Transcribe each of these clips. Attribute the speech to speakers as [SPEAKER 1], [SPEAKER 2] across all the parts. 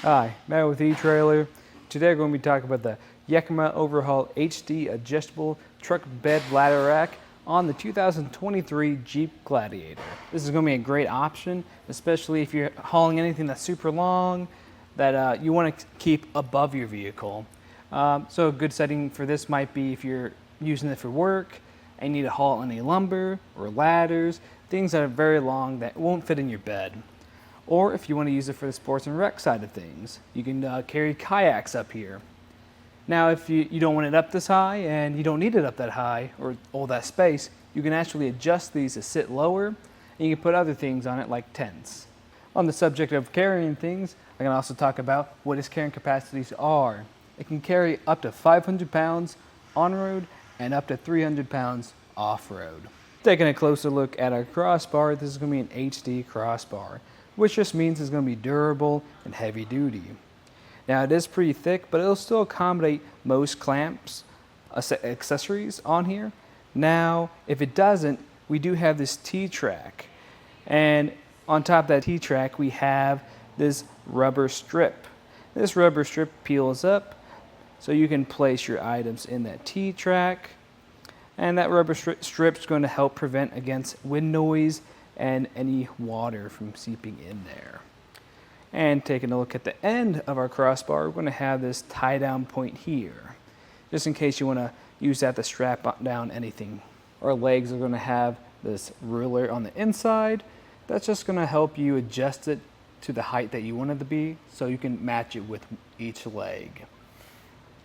[SPEAKER 1] Hi, Matt with eTrailer. Today we're going to be talking about the Yakima OverHaul HD adjustable truck bed ladder rack on the 2023 Jeep Gladiator. This is going to be a great option, especially if you're hauling anything that's super long that you want to keep above your vehicle. So a good setting for this might be if you're using it for work and you need to haul any lumber or ladders, things that are very long that won't fit in your bed. Or if you want to use it for the sports and rec side of things, you can carry kayaks up here. Now, if you don't want it up this high and you don't need it up that high or all that space, you can actually adjust these to sit lower and you can put other things on it like tents. On the subject of carrying things, I can also talk about what its carrying capacities are. It can carry up to 500 pounds on-road and up to 300 pounds off-road. Taking a closer look at our crossbar, this is going to be an HD crossbar, which just means it's going to be durable and heavy duty. Now it is pretty thick, but it'll still accommodate most clamps, accessories on here. Now, if it doesn't, we do have this T-track. And on top of that T-track, we have this rubber strip. This rubber strip peels up, so you can place your items in that T-track. And that rubber strip is going to help prevent against wind noise and any water from seeping in there. And taking a look at the end of our crossbar, we're going to have this tie down point here, just in case you want to use that to strap down anything. Our legs are going to have this ruler on the inside. That's just going to help you adjust it to the height that you want it to be, so you can match it with each leg.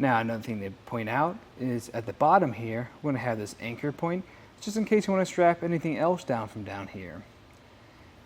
[SPEAKER 1] Now, another thing to point out is at the bottom here, we're going to have this anchor point, just in case you want to strap anything else down from down here.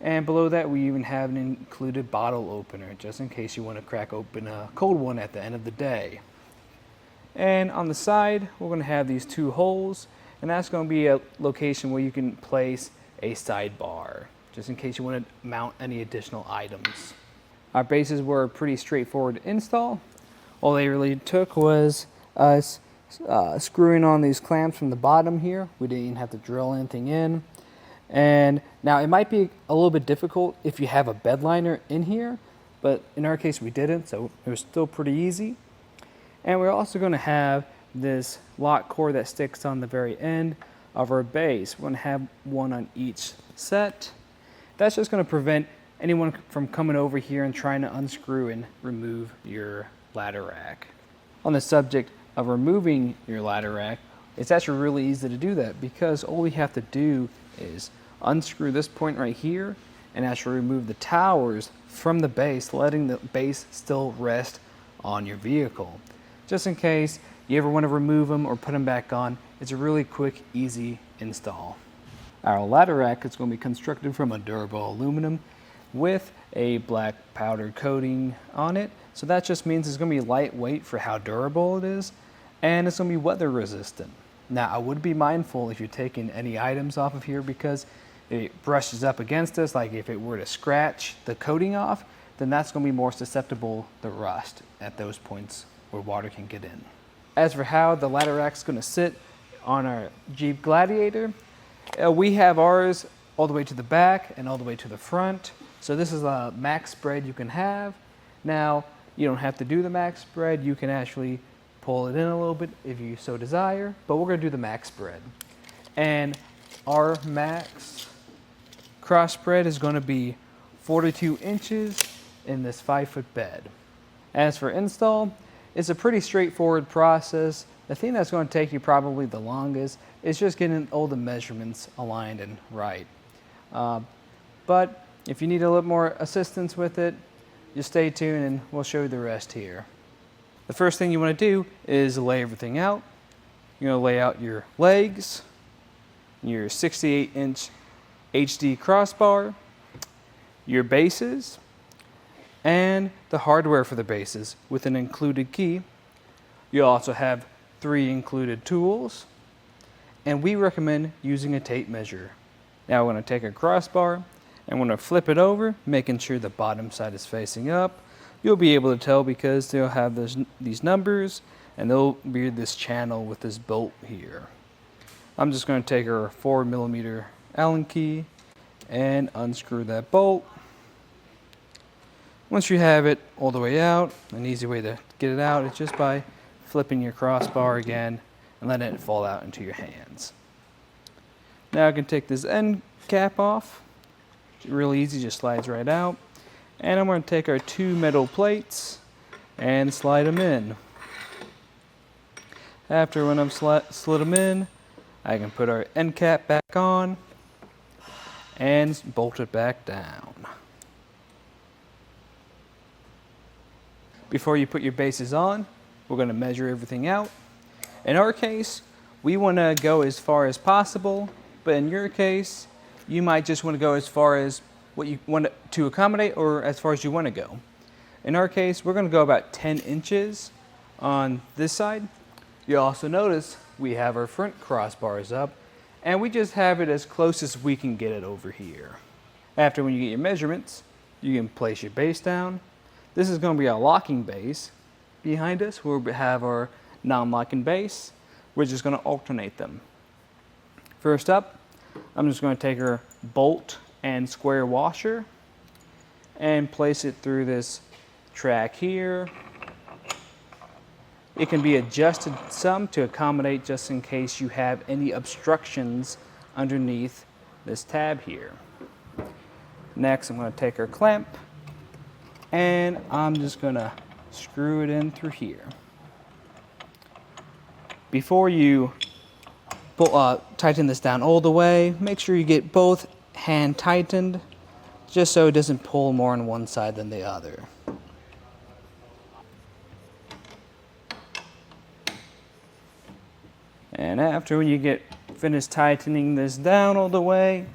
[SPEAKER 1] And below that, we even have an included bottle opener, just in case you want to crack open a cold one at the end of the day. And on the side, we're going to have these two holes, and that's going to be a location where you can place a sidebar, just in case you want to mount any additional items. Our bases were a pretty straightforward install. All they really took was us screwing on these clamps from the bottom here. We didn't even have to drill anything in. And now it might be a little bit difficult if you have a bed liner in here, but in our case we didn't, so it was still pretty easy. And we're also going to have this lock cord that sticks on the very end of our base. We're going to have one on each set. That's just going to prevent anyone from coming over here and trying to unscrew and remove your ladder rack. On the subject of removing your ladder rack, it's actually really easy to do that, because all we have to do is unscrew this point right here and actually remove the towers from the base, letting the base still rest on your vehicle. Just in case you ever want to remove them or put them back on, it's a really quick, easy install. Our ladder rack is going to be constructed from a durable aluminum with a black powder coating on it. So that just means it's going to be lightweight for how durable it is, and it's going to be weather resistant. Now, I would be mindful if you're taking any items off of here, because if it brushes up against us, like if it were to scratch the coating off, then that's going to be more susceptible to rust at those points where water can get in. As for how the ladder rack is going to sit on our Jeep Gladiator, we have ours all the way to the back and all the way to the front. So this is a max spread you can have. Now, you don't have to do the max spread. You can actually pull it in a little bit if you so desire, but we're going to do the max spread. And our max cross spread is going to be 42 inches in this 5-foot bed. As for install, it's a pretty straightforward process. The thing that's going to take you probably the longest is just getting all the measurements aligned and right. But if you need a little more assistance with it, just stay tuned and we'll show you the rest here. The first thing you want to do is lay everything out. You're going to lay out your legs, your 68-inch HD crossbar, your bases, and the hardware for the bases with an included key. You'll also have 3 included tools, and we recommend using a tape measure. Now we're going to take a crossbar and we're going to flip it over, making sure the bottom side is facing up. You'll be able to tell because they'll have these numbers, and there'll be this channel with this bolt here. I'm just going to take our 4mm Allen key and unscrew that bolt. Once you have it all the way out, an easy way to get it out is just by flipping your crossbar again and letting it fall out into your hands. Now I can take this end cap off. It's really easy, just slides right out. And I'm going to take our 2 metal plates and slide them in. After when I've slid them in, I can put our end cap back on and bolt it back down. Before you put your bases on, we're going to measure everything out. In our case, we want to go as far as possible, but in your case, you might just want to go as far as what you want to accommodate or as far as you want to go. In our case, we're going to go about 10 inches on this side. You'll also notice we have our front crossbars up, and we just have it as close as we can get it over here. After when you get your measurements, you can place your base down. This is going to be a locking base. Behind us, we'll have our non-locking base. We're just going to alternate them. First up, I'm just going to take our bolt and square washer and place it through this track here. It can be adjusted some to accommodate just in case you have any obstructions underneath this tab here. Next, I'm going to take our clamp and I'm just going to screw it in through here. Before you tighten this down all the way, make sure you get both hand tightened just so it doesn't pull more on one side than the other. And after when you get finished tightening this down all the way,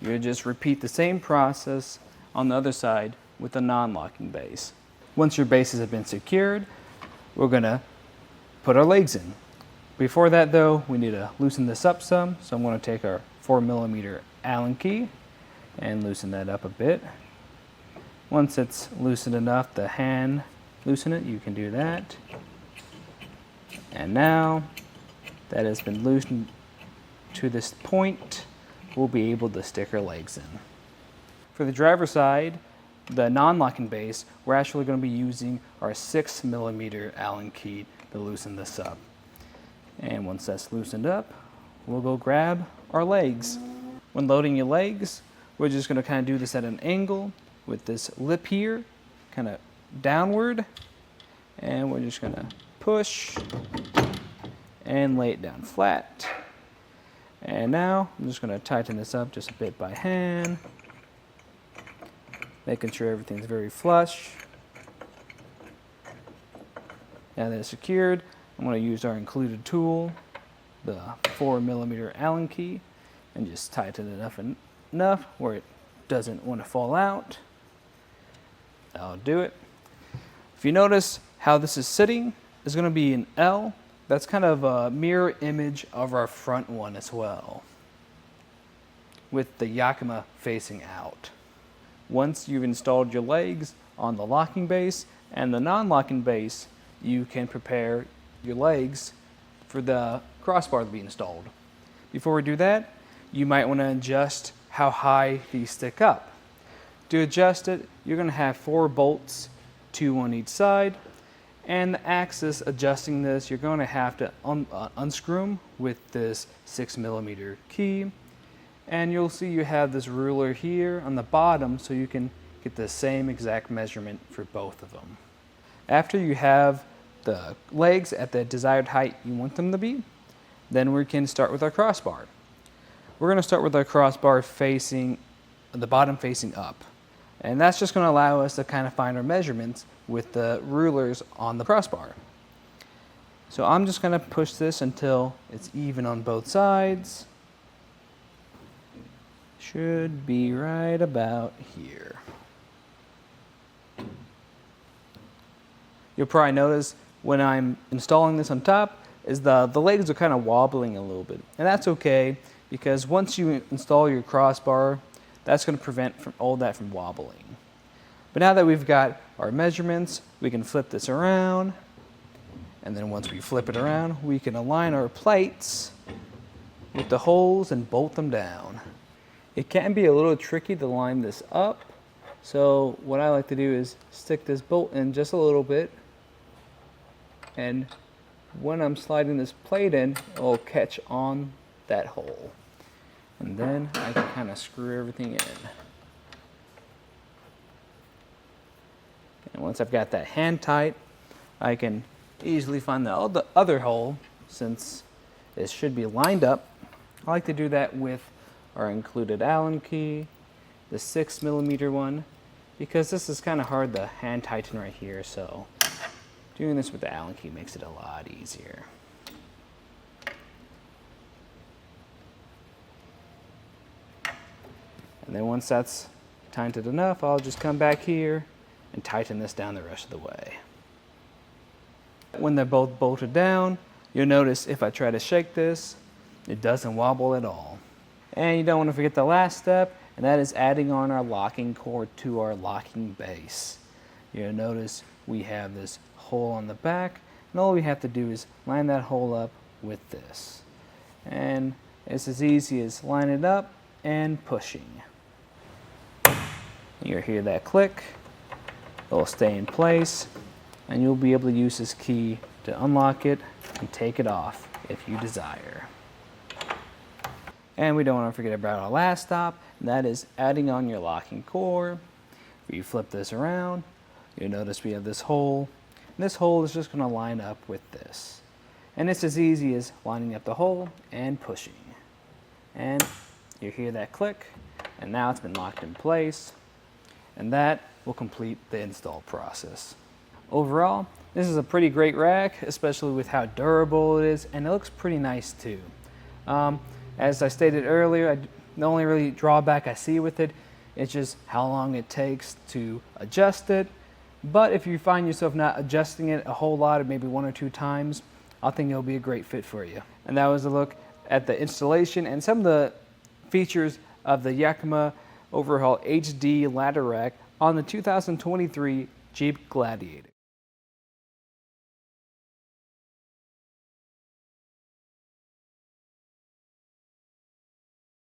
[SPEAKER 1] you just repeat the same process on the other side with a non-locking base. Once your bases have been secured, we're going to put our legs in. Before that though, we need to loosen this up some, so I'm going to take our 4mm Allen key and loosen that up a bit. Once it's loosened enough to hand loosen it, you can do that. And now that has been loosened to this point, we'll be able to stick our legs in. For the driver's side, the non-locking base, we're actually going to be using our 6mm Allen key to loosen this up. And once that's loosened up, we'll go grab our legs. When loading your legs, we're just going to kind of do this at an angle with this lip here, kind of downward. And we're just going to push and lay it down flat. And now I'm just going to tighten this up just a bit by hand, making sure everything's very flush. Now that it's secured, I'm going to use our included tool, the 4mm Allen key, and just tighten it enough where it doesn't want to fall out. That'll do it. If you notice how this is sitting, it's going to be an L. That's kind of a mirror image of our front one as well, with the Yakima facing out. Once you've installed your legs on the locking base and the non-locking base, you can prepare your legs for the crossbar to be installed. Before we do that, you might want to adjust how high these stick up. To adjust it, you're going to have 4 bolts, 2 on each side, and the axis adjusting this, you're going to have to unscrew them with this 6mm key. And you'll see you have this ruler here on the bottom so you can get the same exact measurement for both of them. After you have the legs at the desired height you want them to be, then we can start with our crossbar. We're going to start with our crossbar facing, the bottom facing up. And that's just going to allow us to kind of find our measurements with the rulers on the crossbar. So I'm just going to push this until it's even on both sides. Should be right about here. You'll probably notice when I'm installing this on top is the legs are kind of wobbling a little bit. And that's okay, because once you install your crossbar, that's going to prevent all that from wobbling. But now that we've got our measurements, we can flip this around. And then once we flip it around, we can align our plates with the holes and bolt them down. It can be a little tricky to line this up, So what I like to do is stick this bolt in just a little bit, and when I'm sliding this plate in, it'll catch on that hole. And then I can kind of screw everything in. And once I've got that hand tight, I can easily find the other hole, since it should be lined up. I like to do that with our included Allen key, the 6mm one, because this is kind of hard to hand tighten right here, so doing this with the Allen key makes it a lot easier. And then once that's tightened enough, I'll just come back here and tighten this down the rest of the way. When they're both bolted down, you'll notice if I try to shake this, it doesn't wobble at all. And you don't want to forget the last step, and that is adding on our locking cord to our locking base. You'll notice we have this hole on the back, and all we have to do is line that hole up with this. And it's as easy as lining it up and pushing. You'll hear that click, it'll stay in place, and you'll be able to use this key to unlock it and take it off if you desire. And we don't want to forget about our last stop, and that is adding on your locking core. If you flip this around, you'll notice we have this hole, and this hole is just going to line up with this. And it's as easy as lining up the hole and pushing. And you hear that click, and now it's been locked in place, and that will complete the install process. Overall, this is a pretty great rack, especially with how durable it is, and it looks pretty nice too. As I stated earlier, the only really drawback I see with it is just how long it takes to adjust it. But if you find yourself not adjusting it a whole lot, or maybe 1 or 2 times, I think it'll be a great fit for you. And that was a look at the installation and some of the features of the Yakima OverHaul HD Ladder Rack on the 2023 Jeep Gladiator.